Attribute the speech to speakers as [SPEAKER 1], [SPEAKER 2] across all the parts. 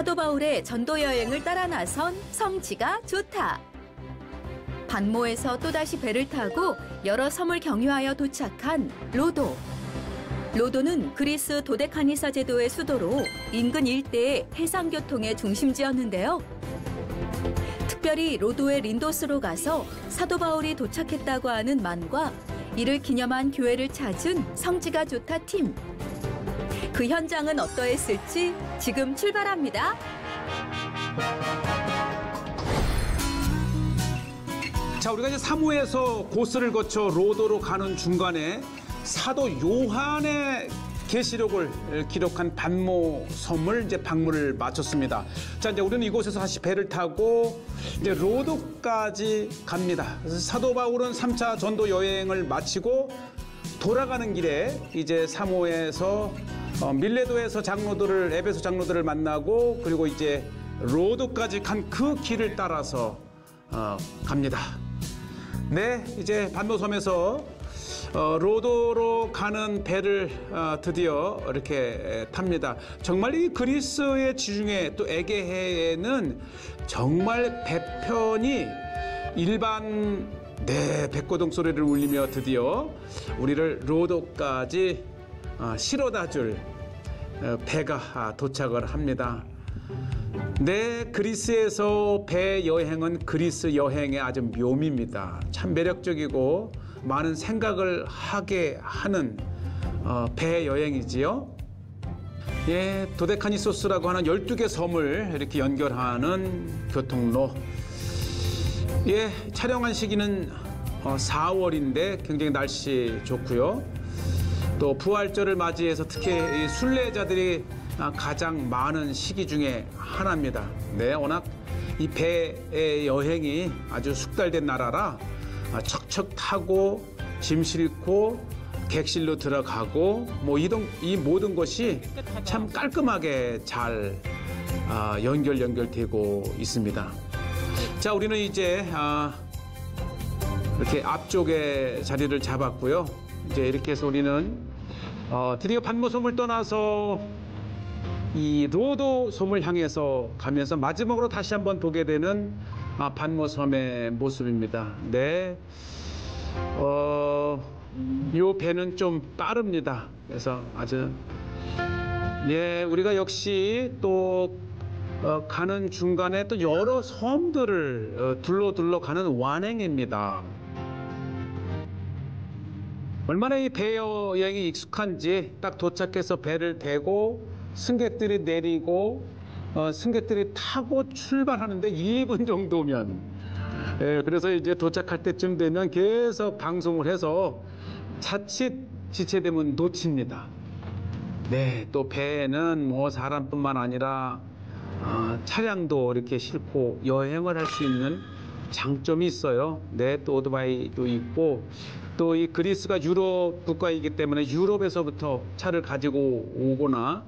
[SPEAKER 1] 사도 바울의 전도 여행을 따라 나선 성지가 좋다. 반모에서 또다시 배를 타고 여러 섬을 경유하여 도착한 로도. 로도는 그리스 도데카니사 제도의 수도로 인근 일대의 해상교통의 중심지였는데요. 특별히 로도의 린도스로 가서 사도 바울이 도착했다고 하는 만과 이를 기념한 교회를 찾은 성지가 좋다 팀. 그 현장은 어떠했을지 지금 출발합니다.
[SPEAKER 2] 자, 우리가 이제 사무에서 고스를 거쳐 로도로 가는 중간에 사도 요한의 계시록을 기록한 반모 섬을 이제 방문을 마쳤습니다. 자, 이제 우리는 이곳에서 다시 배를 타고 이제 로도까지 갑니다. 그래서 사도 바울은 3차 전도 여행을 마치고 돌아가는 길에 이제 사모에서 밀레도에서 장로들을 에베소 장로들을 만나고 그리고 이제 로도까지 간 그 길을 따라서 갑니다. 네, 이제 반모섬에서 로도로 가는 배를 드디어 이렇게 탑니다. 정말 이 그리스의 지중해 또 에게해에는 정말 배편이 일반 백고동 소리를 울리며 드디어 우리를 로도까지 실어다 줄 배가 도착을 합니다. 네, 그리스에서 배 여행은 그리스 여행의 아주 묘미입니다. 참 매력적이고 많은 생각을 하게 하는 배 여행이지요. 예, 도데카니소스라고 하는 12개 섬을 이렇게 연결하는 교통로. 예, 촬영한 시기는 4월인데 굉장히 날씨 좋고요. 또 부활절을 맞이해서 특히 이 순례자들이 가장 많은 시기 중에 하나입니다. 네, 워낙 이 배의 여행이 아주 숙달된 나라라 척척 타고 짐 싣고 객실로 들어가고 뭐 이 모든 것이 참 깔끔하게 잘 연결되고 있습니다. 자, 우리는 이제 이렇게 앞쪽에 자리를 잡았고요. 이제 이렇게 해서 우리는 드디어 반모섬을 떠나서 이 로도 섬을 향해서 가면서 마지막으로 다시 한번 보게 되는 반모섬의 모습입니다. 네, 요 배는 좀 빠릅니다. 그래서 아주 예, 우리가 역시 또 가는 중간에 또 여러 섬들을 둘러 가는 완행입니다. 얼마나 이 배 여행이 익숙한지 딱 도착해서 배를 대고 승객들이 내리고 승객들이 타고 출발하는데 2분 정도면 그래서 이제 도착할 때쯤 되면 계속 방송을 해서 자칫 지체되면 놓칩니다. 네, 또 배에는 뭐 사람뿐만 아니라 차량도 이렇게 싣고 여행을 할 수 있는 장점이 있어요. 네, 또 오토바이도 있고 또 이 그리스가 유럽 국가이기 때문에 유럽에서부터 차를 가지고 오거나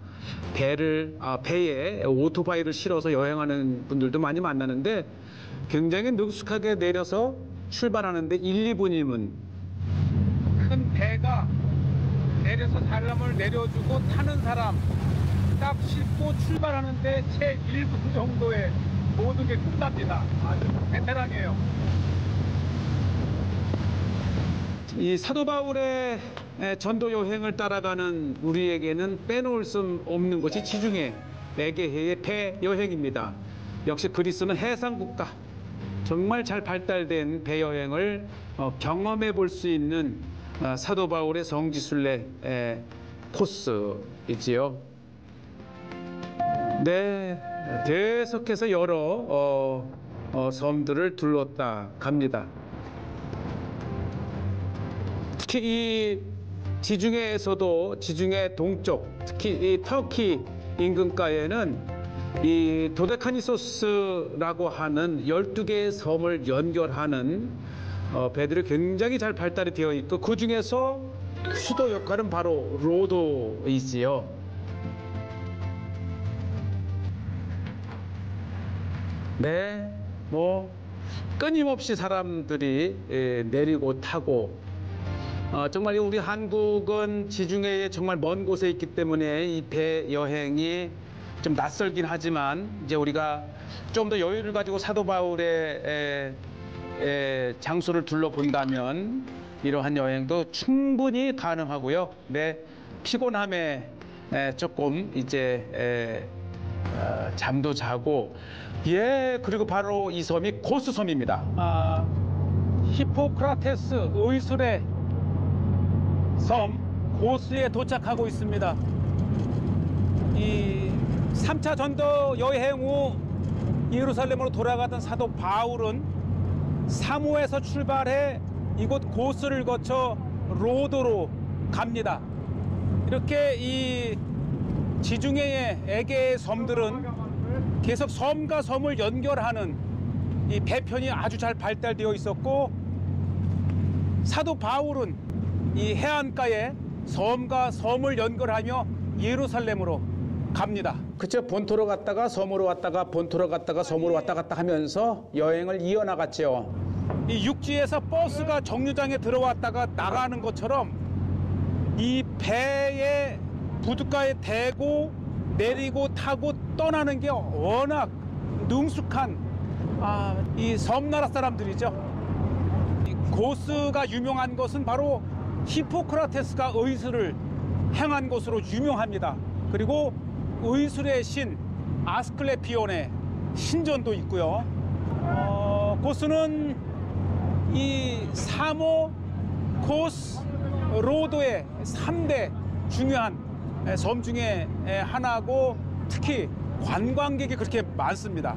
[SPEAKER 2] 배에 오토바이를 실어서 여행하는 분들도 많이 만나는데 굉장히 능숙하게 내려서 출발하는데 1, 2분이면 큰 배가 내려서 사람을 내려주고 타는 사람 딱 싣고 출발하는데 채 1분 정도에 모든 게 끝납니다. 아주 베테랑이에요. 이 사도 바울의 전도 여행을 따라가는 우리에게는 빼놓을 수 없는 것이 지중해 에게해의 배 여행입니다. 역시 그리스는 해상 국가, 정말 잘 발달된 배 여행을 경험해 볼 수 있는 사도 바울의 성지순례 코스이지요. 네, 계속해서 여러 섬들을 둘렀다 갑니다. 특히 이 지중해에서도 지중해 동쪽, 특히 이 터키 인근가에는 이 도데카니소스라고 하는 12개의 섬을 연결하는 배들이 굉장히 잘 발달이 되어 있고 그 중에서 수도 역할은 바로 로도이지요. 네, 뭐 끊임없이 사람들이 내리고 타고 정말 우리 한국은 지중해에 정말 먼 곳에 있기 때문에 이 배 여행이 좀 낯설긴 하지만 이제 우리가 좀 더 여유를 가지고 사도 바울의 장소를 둘러본다면 이러한 여행도 충분히 가능하고요. 네, 피곤함에 조금 이제 잠도 자고 그리고 바로 이 섬이 고스섬입니다. 히포크라테스 의술의 섬 고스에 도착하고 있습니다. 이 3차 전도 여행 후 예루살렘으로 돌아가던 사도 바울은 사모에서 출발해 이곳 고스를 거쳐 로도로 갑니다. 이렇게 이 지중해의 에게의 섬들은 계속 섬과 섬을 연결하는 이 배편이 아주 잘 발달되어 있었고, 사도 바울은 이 해안가에 섬과 섬을 연결하며 예루살렘으로 갑니다. 그쵸, 본토로 갔다가 섬으로 왔다가 본토로 갔다가 섬으로 왔다 갔다 하면서 여행을 이어나갔죠. 이 육지에서 버스가 정류장에 들어왔다가 나가는 것처럼 이 배에 부둣가에 대고 내리고 타고 떠나는 게 워낙 능숙한 이 섬나라 사람들이죠. 이 고스가 유명한 것은 바로 히포크라테스가 의술을 행한 것으로 유명합니다. 그리고 의술의 신 아스클레피온의 신전도 있고요. 고스는 이 사모, 고스, 로도의 3대 중요한 섬 중에 하나고, 특히 관광객이 그렇게 많습니다.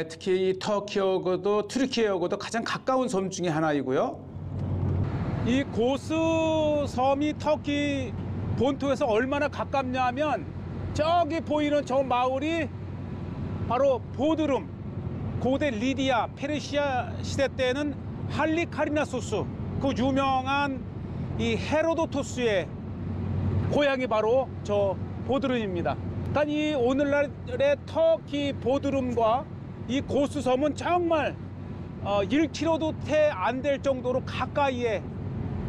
[SPEAKER 2] 특히 이 터키하고도 튀르키예하고도 가장 가까운 섬 중에 하나이고요. 이 고스 섬이 터키 본토에서 얼마나 가깝냐 하면 저기 보이는 저 마을이 바로 보드룸, 고대 리디아 페르시아 시대 때는 할리카리나소스, 그 유명한 이 헤로도토스의 고향이 바로 저 보드룸입니다. 그러니까 이 오늘날의 터키 보드룸과 이 고스 섬은 정말 1km도 채 안 될 정도로 가까이에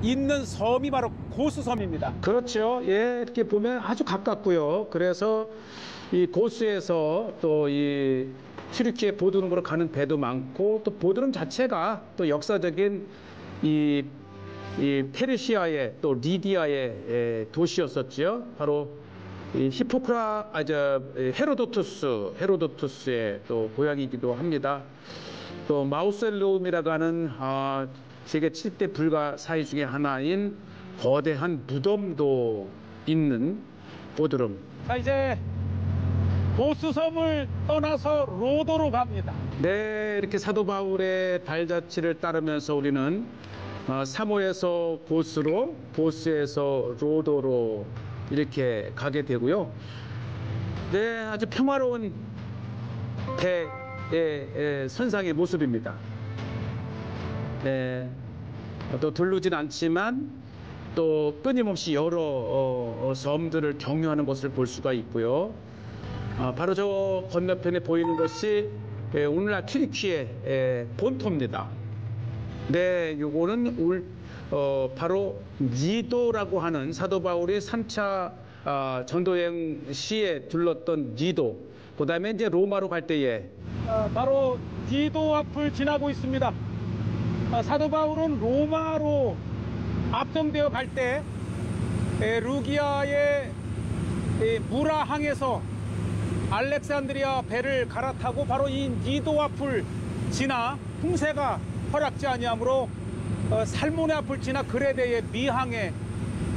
[SPEAKER 2] 있는 섬이 바로 고스 섬입니다. 그렇죠. 이렇게 보면 아주 가깝고요. 그래서 이 고스에서 또 이 튀르키예 보드룸으로 가는 배도 많고, 또 보드룸 자체가 또 역사적인 이 페르시아의 또 리디아의 도시였었죠. 바로 이 헤로도투스의 또 고향이기도 합니다. 또 마우솔레움이라고 하는 세계 7대 불가사의 중에 하나인 거대한 무덤도 있는 보드룸. 이제 고스섬을 떠나서 로도로 갑니다. 네, 이렇게 사도 바울의 발자취를 따르면서 우리는 사모에서 고스로, 고스에서 로도로 이렇게 가게 되고요. 네, 아주 평화로운 배의 선상의 모습입니다. 네, 또 들르진 않지만 또 끊임없이 여러 섬들을 경유하는 것을 볼 수가 있고요. 바로 저 건너편에 보이는 것이 오늘날 튀르키예 본토입니다. 네, 요거는 바로 니도라고 하는 사도 바울이 3차 전도여행 시에 둘렀던 니도, 그 다음에 이제 로마로 갈 때에 바로 니도 앞을 지나고 있습니다. 사도 바울은 로마로 앞정되어 갈 때 루기아의 무라항에서 알렉산드리아 배를 갈아타고 바로 이 니도 앞을 지나 풍세가 허락지 아니하므로 살모네 앞을 지나 그레데의 미항에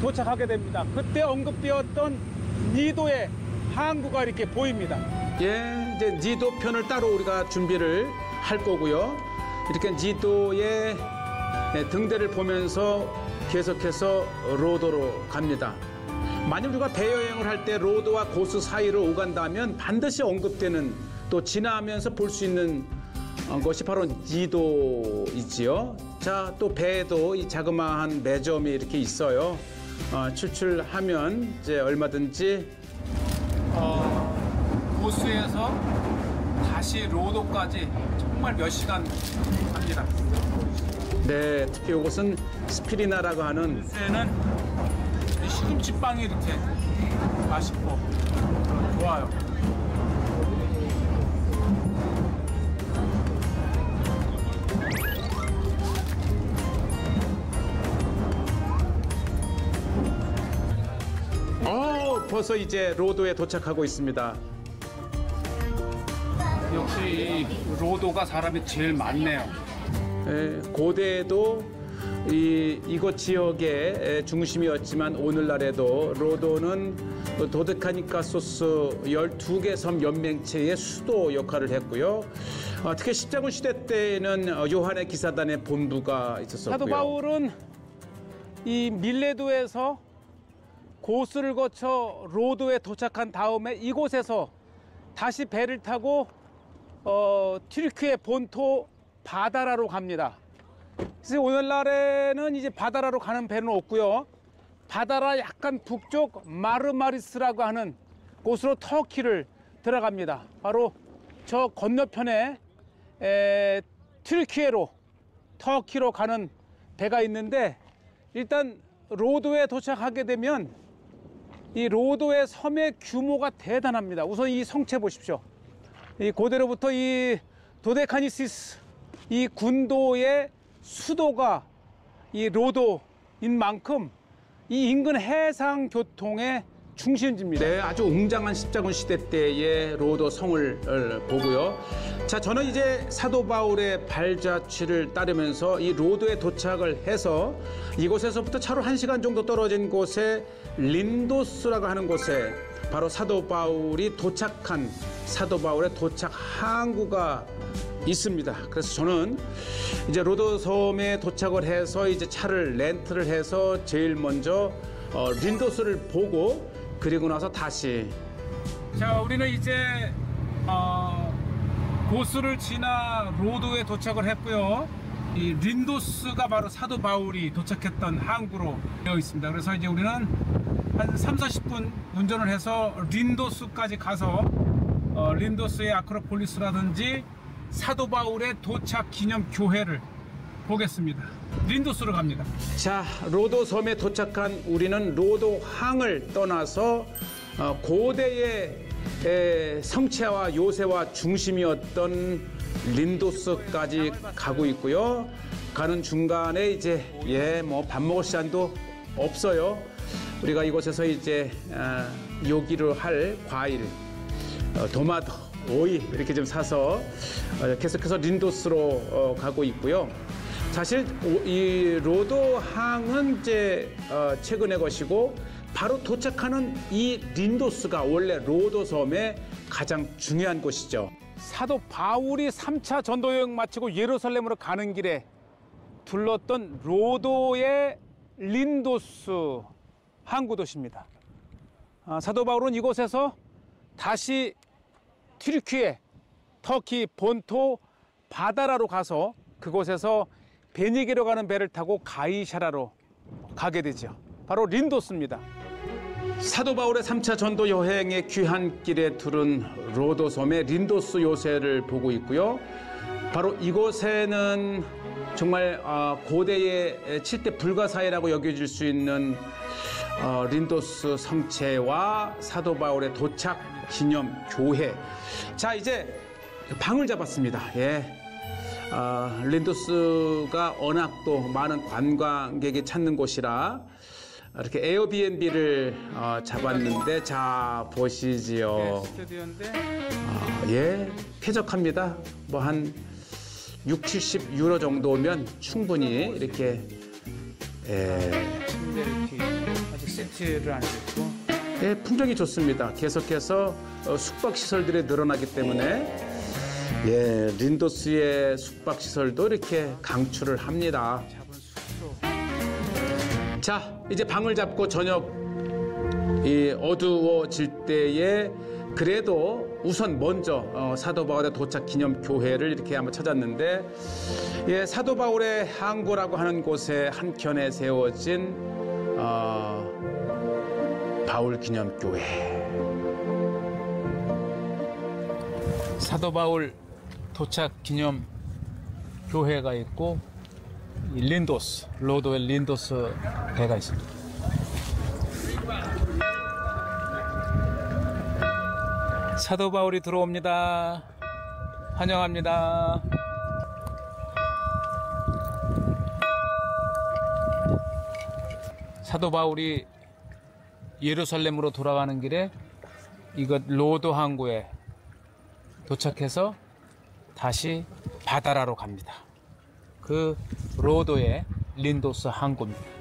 [SPEAKER 2] 도착하게 됩니다. 그때 언급되었던 니도의 항구가 이렇게 보입니다. 이제 니도 편을 따로 우리가 준비를 할 거고요. 이렇게 니도의 등대를 보면서 계속해서 로도로 갑니다. 만약 우리가 배여행을 할 때 로도와 고스 사이를 오간다면 반드시 언급되는, 또 지나면서 볼 수 있는 것이 바로 니도이지요. 자, 또 배에도 이 자그마한 매점이 이렇게 있어요. 출출하면 이제 얼마든지 고스에서 다시 로도까지 정말 몇 시간 갑니다. 네, 특히 이곳은 스피리나라고 하는 이 이 시금치빵이 이렇게 맛있고 좋아요. 벌써 이제 로도에 도착하고 있습니다. 역시 이 로도가 사람이 제일 많네요. 고대에도 이곳 지역의 중심이었지만 오늘날에도 로도는 도데카니카소스 12개 섬 연맹체의 수도 역할을 했고요. 특히 십자군 시대 때에는 요한의 기사단의 본부가 있었었고요.
[SPEAKER 3] 사도 바울은 이 밀레도에서 고스를 거쳐 로도에 도착한 다음에 이곳에서 다시 배를 타고 튀르키예 본토 바다라로 갑니다. 그래서 오늘날에는 이제 바다라로 가는 배는 없고요. 바다라 약간 북쪽 마르마리스라고 하는 곳으로 터키를 들어갑니다. 바로 저 건너편에 튀르키예로 터키로 가는 배가 있는데, 일단 로도에 도착하게 되면 이 로도의 섬의 규모가 대단합니다. 우선 이 성체 보십시오. 이 고대로부터 이 도데카니시스 이 군도의 수도가 이 로도인 만큼 이 인근 해상 교통의 중심지입니다.
[SPEAKER 2] 네, 아주 웅장한 십자군 시대 때의 로도 성을 보고요. 자, 저는 이제 사도 바울의 발자취를 따르면서 이 로도에 도착을 해서 이곳에서부터 차로 1시간 정도 떨어진 곳에 린도스라고 하는 곳에 바로 사도 바울이 도착한 사도 바울의 도착 항구가 있습니다. 그래서 저는 이제 로도 섬에 도착을 해서 이제 차를 렌트를 해서 제일 먼저 린도스를 보고, 그리고 나서 다시
[SPEAKER 3] 자, 우리는 이제 고스를 지나 로도에 도착을 했고요. 이 린도스가 바로 사도 바울이 도착했던 항구로 되어 있습니다. 그래서 이제 우리는 한 30-40분 운전을 해서 린도스까지 가서 린도스의 아크로폴리스라든지 사도 바울의 도착 기념 교회를 보겠습니다. 린도스로 갑니다.
[SPEAKER 2] 자, 로도 섬에 도착한 우리는 로도 항을 떠나서 고대의 성체와 요새와 중심이었던 린도스까지 가고 있고요. 가는 중간에 이제 뭐 밥 먹을 시간도 없어요. 우리가 이곳에서 이제 요기로 할 과일, 도마토, 오이 이렇게 좀 사서 계속해서 린도스로 가고 있고요. 사실 이 로도 항은 이제 최근의 것이고, 바로 도착하는 이 린도스가 원래 로도 섬의 가장 중요한 곳이죠.
[SPEAKER 3] 사도 바울이 3차 전도 여행 마치고 예루살렘으로 가는 길에 들렀던 로도의 린도스 항구 도시입니다. 사도 바울은 이곳에서 다시 튀르키예, 터키 본토 바다라로 가서 그곳에서 베니게로 가는 배를 타고 가이샤라로 가게 되죠. 바로 린도스입니다.
[SPEAKER 2] 사도 바울의 3차 전도 여행의 귀한 길에 두른 로도 섬의 린도스 요새를 보고 있고요. 바로 이곳에는 정말 고대의 7대 불가사의라고 여겨질 수 있는 린도스 성체와 사도 바울의 도착 기념 교회. 자, 이제 방을 잡았습니다. 린도스가 워낙 또 많은 관광객이 찾는 곳이라 이렇게 에어비앤비를 잡았는데, 자 보시지요.
[SPEAKER 3] 스튜디오인데
[SPEAKER 2] 쾌적합니다. 뭐 한 60-70 유로 정도면 충분히 이렇게
[SPEAKER 3] 침대 이렇게 아직 세트를 안 했고,
[SPEAKER 2] 풍경이 좋습니다. 계속해서 숙박 시설들이 늘어나기 때문에 린도스의 숙박 시설도 이렇게 강추를 합니다.
[SPEAKER 3] 잡은 숙소.
[SPEAKER 2] 자, 이제 방을 잡고 저녁 어두워질 때에 그래도 우선 먼저 사도 바울의 도착 기념 교회를 이렇게 한번 찾았는데, 사도 바울의 항구라고 하는 곳에 한켠에 세워진 바울 기념 교회.
[SPEAKER 3] 사도 바울 도착 기념 교회가 있고, 린도스, 로도의 린도스 배가 있습니다. 사도 바울이 들어옵니다. 환영합니다. 사도 바울이 예루살렘으로 돌아가는 길에 이것 로도 항구에 도착해서 다시 바다라로 갑니다. 그 로도의 린도스 항구입니다.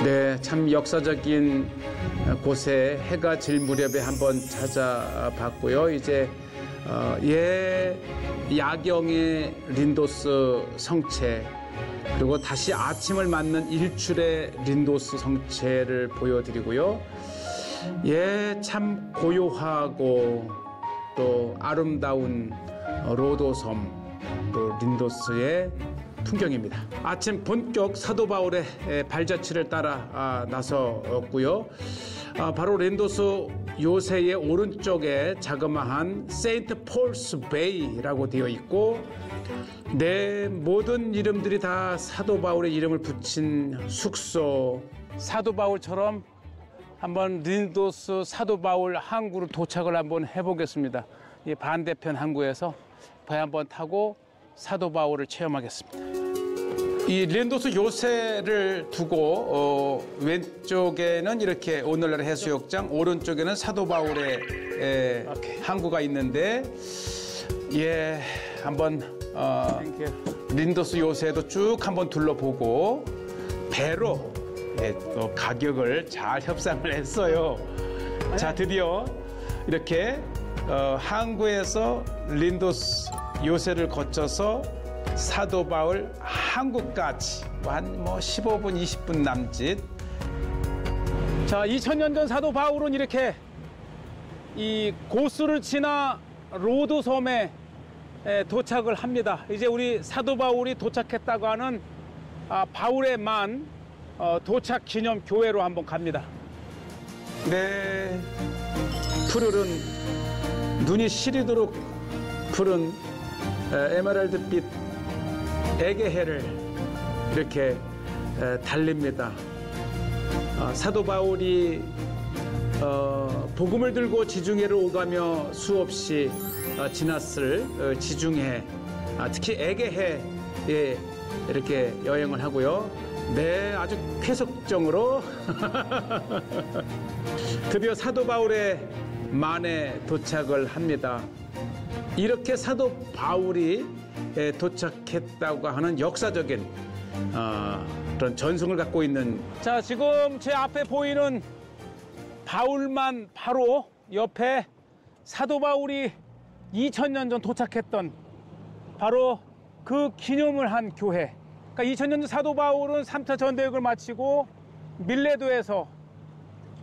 [SPEAKER 2] 네, 참 역사적인 곳에 해가 질 무렵에 한번 찾아봤고요. 이제 야경의 린도스 성체, 그리고 다시 아침을 맞는 일출의 린도스 성체를 보여드리고요. 참 고요하고 또 아름다운 로도섬, 또 린도스의 풍경입니다. 아침 본격 사도 바울의 발자취를 따라 나섰고요. 바로 린도스 요새의 오른쪽에 자그마한 세인트 폴스 베이라고 되어 있고, 모든 이름들이 다 사도 바울의 이름을 붙인 숙소. 사도 바울처럼 한번 린도스 사도 바울 항구로 도착을 한번 해보겠습니다. 이 반대편 항구에서 배 한번 타고 사도 바울을 체험하겠습니다. 이 린도스 요새를 두고 왼쪽에는 이렇게 오늘날 해수욕장, 오른쪽에는 사도 바울의 항구가 있는데, 한번 린도스 요새도 쭉 한번 둘러보고 배로 또 가격을 잘 협상을 했어요. 자, 드디어 이렇게 항구에서 린도스 요새를 거쳐서 사도 바울 항구까지 한 15분, 20분 남짓. 자, 2000년 전 사도 바울은 이렇게 이 고수를 지나 로도 섬에 도착을 합니다. 이제 우리 사도 바울이 도착했다고 하는 바울의 만 도착 기념 교회로 한번 갑니다. 네, 푸르른 눈이 시리도록 푸른 에메랄드빛 에게해를 이렇게 달립니다. 사도 바울이 복음을 들고 지중해를 오가며 수없이 지났을 지중해, 특히 에게해에 이렇게 여행을 하고요. 아주 쾌속정으로 드디어 사도 바울의 만에 도착을 합니다. 이렇게 사도 바울이 도착했다고 하는 역사적인 그런 전승을 갖고 있는. 자, 지금 제 앞에 보이는 바울만 바로 옆에 사도 바울이 2000년 전 도착했던 바로 그 기념을 한 교회. 그러니까 2000년 전 사도 바울은 3차 전대역을 마치고 밀레도에서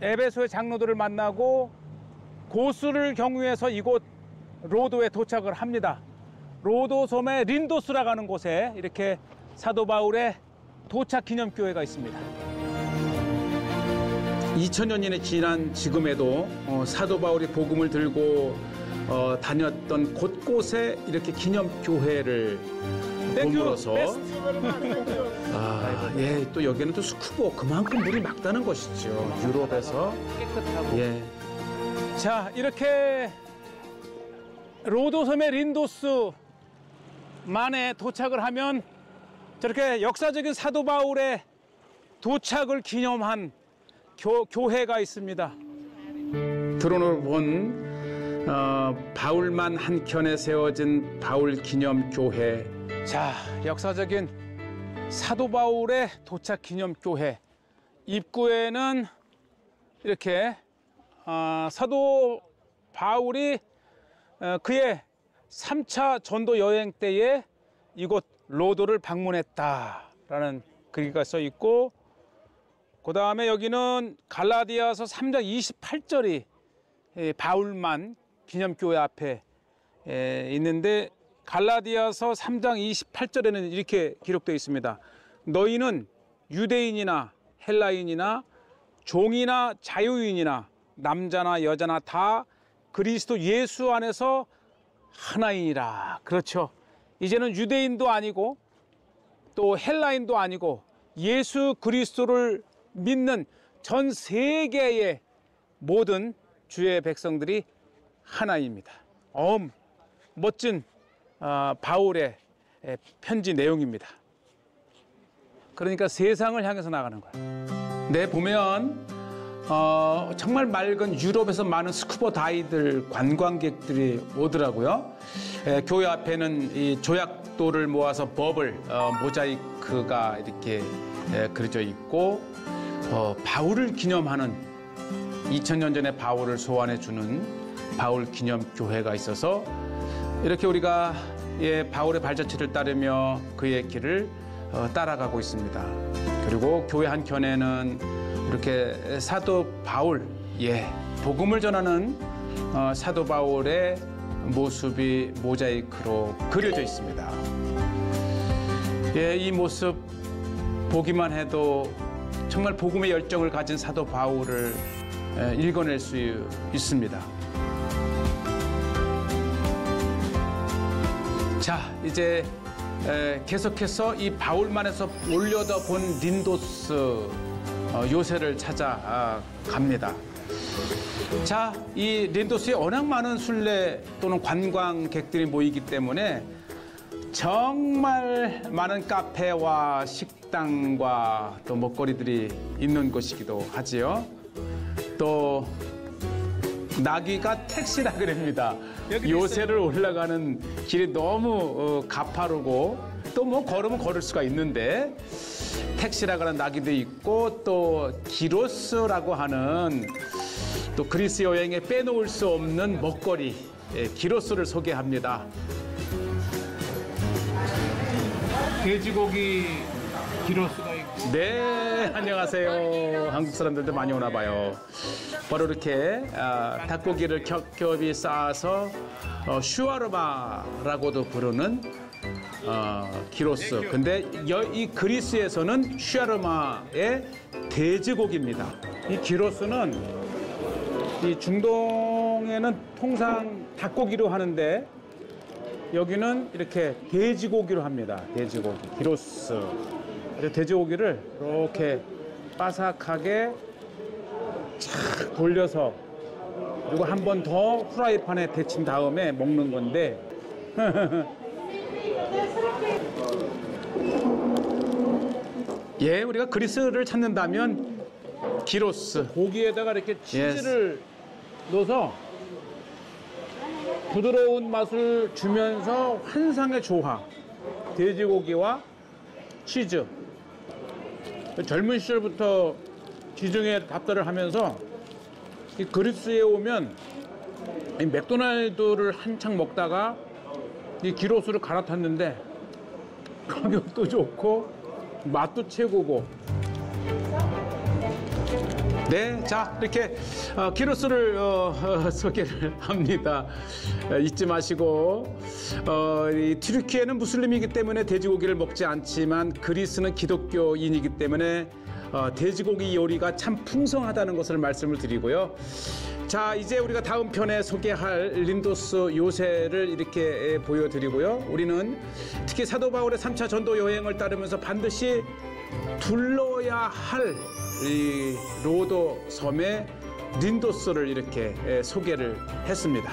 [SPEAKER 2] 에베소의 장로들을 만나고 고수를 경유해서 이곳 로도에 도착을 합니다. 로도 섬의 린도스라고 하는 곳에 이렇게 사도 바울의 도착 기념교회가 있습니다. 2000년이 지난 지금에도 사도 바울이 복음을 들고 다녔던 곳곳에 이렇게 기념교회를 보물어서, 또 여기는 또 스쿠버, 그만큼 물이 맑다는 것이죠. 유럽에서 깨끗하고. 자, 이렇게 로도섬의 린도스 만에 도착을 하면 저렇게 역사적인 사도 바울의 도착을 기념한 교회가 있습니다. 드론을 본 바울만 한켠에 세워진 바울 기념 교회. 자, 역사적인 사도 바울의 도착 기념 교회 입구에는 이렇게 사도 바울이 그의 3차 전도 여행 때에 이곳 로도를 방문했다라는 글귀가 써 있고, 그 다음에 여기는 갈라디아서 3장 28절이 바울만 기념교회 앞에 있는데, 갈라디아서 3장 28절에는 이렇게 기록되어 있습니다. 너희는 유대인이나 헬라인이나 종이나 자유인이나 남자나 여자나 다 그리스도 예수 안에서 하나이니라. 그렇죠. 이제는 유대인도 아니고 또 헬라인도 아니고 예수 그리스도를 믿는 전 세계의 모든 주의 백성들이 하나입니다. 멋진 바울의 편지 내용입니다. 그러니까 세상을 향해서 나가는 거예요. 네, 보면 정말 맑은 유럽에서 많은 스쿠버 다이들 관광객들이 오더라고요. 교회 앞에는 이 조약돌을 모아서 버블 모자이크가 이렇게 그려져 있고 바울을 기념하는 2000년 전에 바울을 소환해 주는 바울 기념 교회가 있어서 이렇게 우리가 바울의 발자취를 따르며 그의 길을 따라가고 있습니다. 그리고 교회 한켠에는 이렇게 사도 바울, 복음을 전하는 사도 바울의 모습이 모자이크로 그려져 있습니다. 이 모습 보기만 해도 정말 복음의 열정을 가진 사도 바울을 읽어낼 수 있습니다. 자, 이제 계속해서 이 바울만에서 올려다본 린도스 요새를 찾아갑니다. 자, 이 린도스에 워낙 많은 순례 또는 관광객들이 모이기 때문에 정말 많은 카페와 식당과 또 먹거리들이 있는 곳이기도 하지요. 또 나귀가 택시라 그럽니다. 요새를 올라가는 길이 너무 가파르고 또 뭐 걸으면 걸을 수가 있는데 택시라고 하는 나귀도 있고 또 기로스라고 하는 또 그리스 여행에 빼놓을 수 없는 먹거리 기로스를 소개합니다.
[SPEAKER 3] 돼지고기 기로스가 있고.
[SPEAKER 2] 네, 안녕하세요. 한국 사람들도 많이 오나 봐요. 바로 이렇게 닭고기를 겹겹이 쌓아서 슈아르마라고도 부르는 기로스. 근데 이 그리스에서는 슈아르마의 돼지고기입니다. 이 기로스는 이 중동에는 통상 닭고기로 하는데 여기는 이렇게 돼지고기로 합니다. 돼지고기, 기로스. 돼지고기를 이렇게 바삭하게 착 돌려서 그리고 한 번 더 프라이팬에 데친 다음에 먹는 건데 우리가 그리스를 찾는다면 기로스 고기에다가 이렇게 치즈를 넣어서 부드러운 맛을 주면서 환상의 조화, 돼지고기와 치즈. 젊은 시절부터 지중해 답사를 하면서 이 그리스에 오면 이 맥도날드를 한창 먹다가 이 기로스를 갈아탔는데 가격도 좋고 맛도 최고고. 네, 자, 이렇게 기로스를 소개를 합니다. 잊지 마시고 이 튀르키예는 무슬림이기 때문에 돼지고기를 먹지 않지만 그리스는 기독교인이기 때문에 돼지고기 요리가 참 풍성하다는 것을 말씀을 드리고요. 자, 이제 우리가 다음 편에 소개할 린도스 요새를 이렇게 보여드리고요. 우리는 특히 사도 바울의 3차 전도 여행을 따르면서 반드시 둘러야 할 이 로도 섬의 린도스를 이렇게 소개를 했습니다.